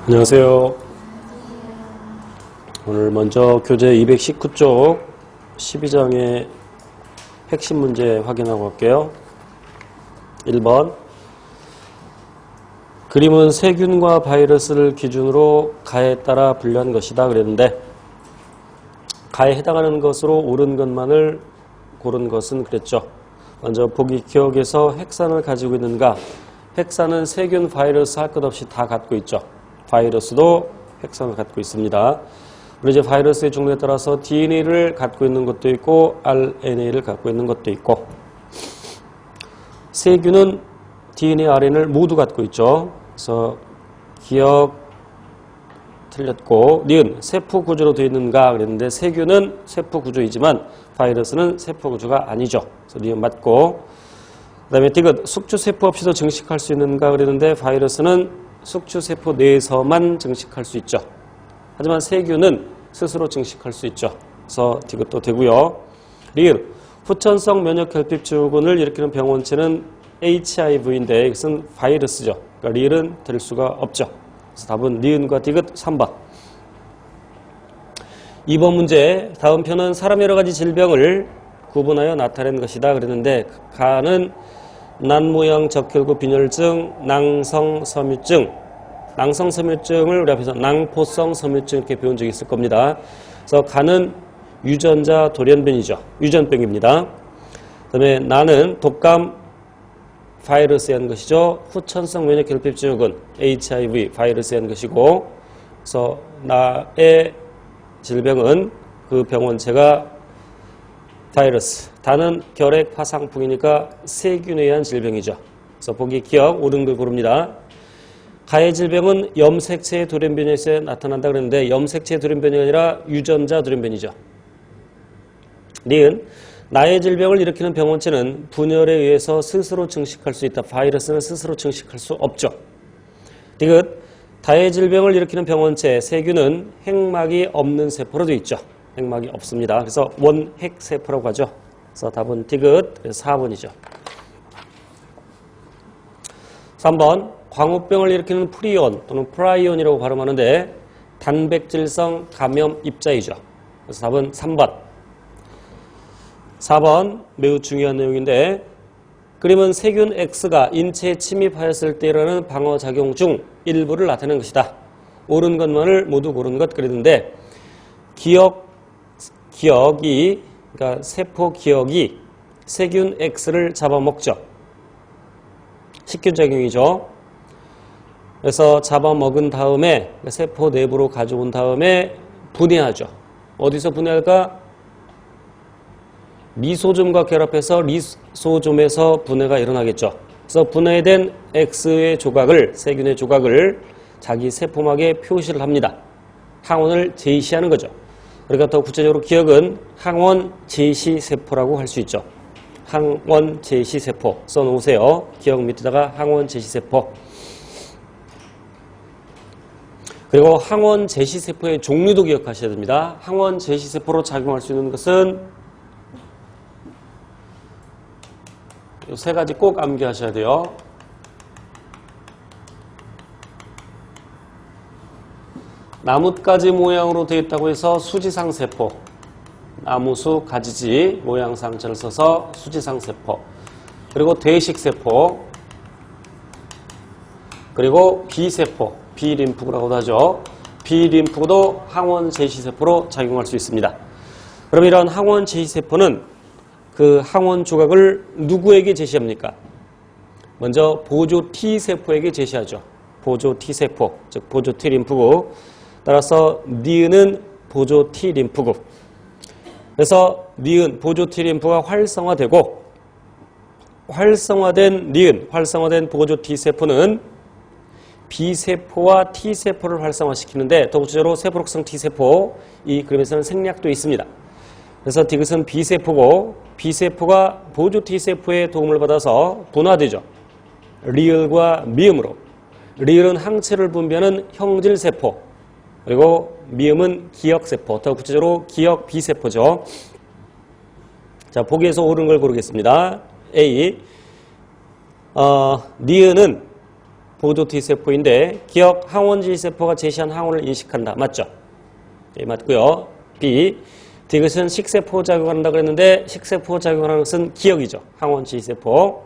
안녕하세요. 오늘 먼저 교재 219쪽 12장의 핵심 문제 확인하고 갈게요. 1번 그림은 세균과 바이러스를 기준으로 가에 따라 분류한 것이다 그랬는데 가에 해당하는 것으로 옳은 것만을 고른 것은 그랬죠. 먼저 보기 기억에서 핵산을 가지고 있는가. 핵산은 세균, 바이러스 할 것 없이 다 갖고 있죠. 바이러스도 핵산을 갖고 있습니다. 그리고 이제 바이러스의 종류에 따라서 DNA를 갖고 있는 것도 있고 RNA를 갖고 있는 것도 있고 세균은 DNA, RNA를 모두 갖고 있죠. 그래서 기억 틀렸고 니은 세포 구조로 되어 있는가 그랬는데 세균은 세포 구조이지만 바이러스는 세포 구조가 아니죠. 그래서 니은 맞고 그 다음에 디귿 숙주세포 없이도 증식할 수 있는가 그랬는데 바이러스는 숙주세포 내에서만 증식할 수 있죠. 하지만 세균은 스스로 증식할 수 있죠. 그래서 디귿도 되고요. 리을 후천성 면역결핍증후군을 일으키는 병원체는 HIV인데 이것은 바이러스죠. 그러니까 리을은 될 수가 없죠. 그래서 답은 리은과 디귿 3번. 2번 문제 다음 편은 사람 여러 가지 질병을 구분하여 나타낸 것이다 그랬는데 가는 난모양 적혈구 빈혈증, 낭성섬유증, 낭성섬유증을 우리 앞에서 낭포성 섬유증 이렇게 배운 적이 있을 겁니다. 그래서 가는 유전자 돌연변이죠. 유전병입니다. 그 다음에 나는 독감 바이러스에 한 것이죠. 후천성 면역결핍증후군 HIV 바이러스에 한 것이고 그래서 나의 질병은 그 병원체가 바이러스, 다는 결핵 화상풍이니까 세균에 의한 질병이죠. 그래서 보기 기억, 옳은 걸 고릅니다. 가의 질병은 염색체의 돌연변이에서 나타난다 그랬는데 염색체의 돌연변이 아니라 유전자 돌연변이죠. 니은 나의 질병을 일으키는 병원체는 분열에 의해서 스스로 증식할 수 있다. 바이러스는 스스로 증식할 수 없죠. 디귿 다의 질병을 일으키는 병원체 세균은 핵막이 없는 세포로 되어 있죠. 핵막이 없습니다. 그래서 원핵세포라고 하죠. 그래서 답은 디귿 4번이죠. 3번 광우병을 일으키는 프리온 또는 프라이온이라고 발음하는데 단백질성 감염 입자이죠. 그래서 답은 3번. 4번 매우 중요한 내용인데 그림은 세균 X가 인체에 침입하였을 때 일어나는 방어작용 중 일부를 나타내는 것이다. 옳은 것만을 모두 고른 것 그랬는데 기억이 그러니까 세포 기억이 세균 X를 잡아먹죠. 식균작용이죠. 그래서 잡아먹은 다음에 세포 내부로 가져온 다음에 분해하죠. 어디서 분해할까? 리소좀과 결합해서 리소좀에서 분해가 일어나겠죠. 그래서 분해된 X의 조각을 세균의 조각을 자기 세포막에 표시를 합니다. 항원을 제시하는 거죠. 그러니까 더 구체적으로 기억은 항원 제시세포라고 할 수 있죠. 항원 제시세포 써놓으세요. 기억 밑에다가 항원 제시세포. 그리고 항원 제시세포의 종류도 기억하셔야 됩니다. 항원 제시세포로 작용할 수 있는 것은 이 세 가지 꼭 암기하셔야 돼요. 나뭇가지 모양으로 되어 있다고 해서 수지상세포, 나무수 가지지 모양상자를 써서 수지상세포, 그리고 대식세포, 그리고 B세포, B림프구라고도 하죠. B림프구도 항원 제시세포로 작용할 수 있습니다. 그럼 이런 항원 제시세포는 그 항원 조각을 누구에게 제시합니까? 먼저 보조 T세포에게 제시하죠. 보조 T세포, 즉 보조 T림프구. 따라서 니은은 보조 T림프구. 그래서 니은 보조 T림프가 활성화되고 활성화된 니은, 활성화된 보조 T세포는 B세포와 T세포를 활성화시키는데 더 구체적으로 세포록성 T세포, 이 그림에서는 생략도 있습니다. 그래서 디귿은 B세포고 B세포가 보조 T세포의 도움을 받아서 분화되죠. 리을과 미음으로. 리을은 항체를 분비하는 형질세포, 그리고 미음은 기억세포, 더 구체적으로 기억 B세포죠. 자, 보기에서 옳은 걸 고르겠습니다. A. 니은은 보조 T세포인데 기억 항원지 세포가 제시한 항원을 인식한다. 맞죠? 예, 맞고요. B. 디귿은 식세포 작용을 한다 그랬는데 식세포 작용을 하는 것은 기억이죠. 항원지 세포.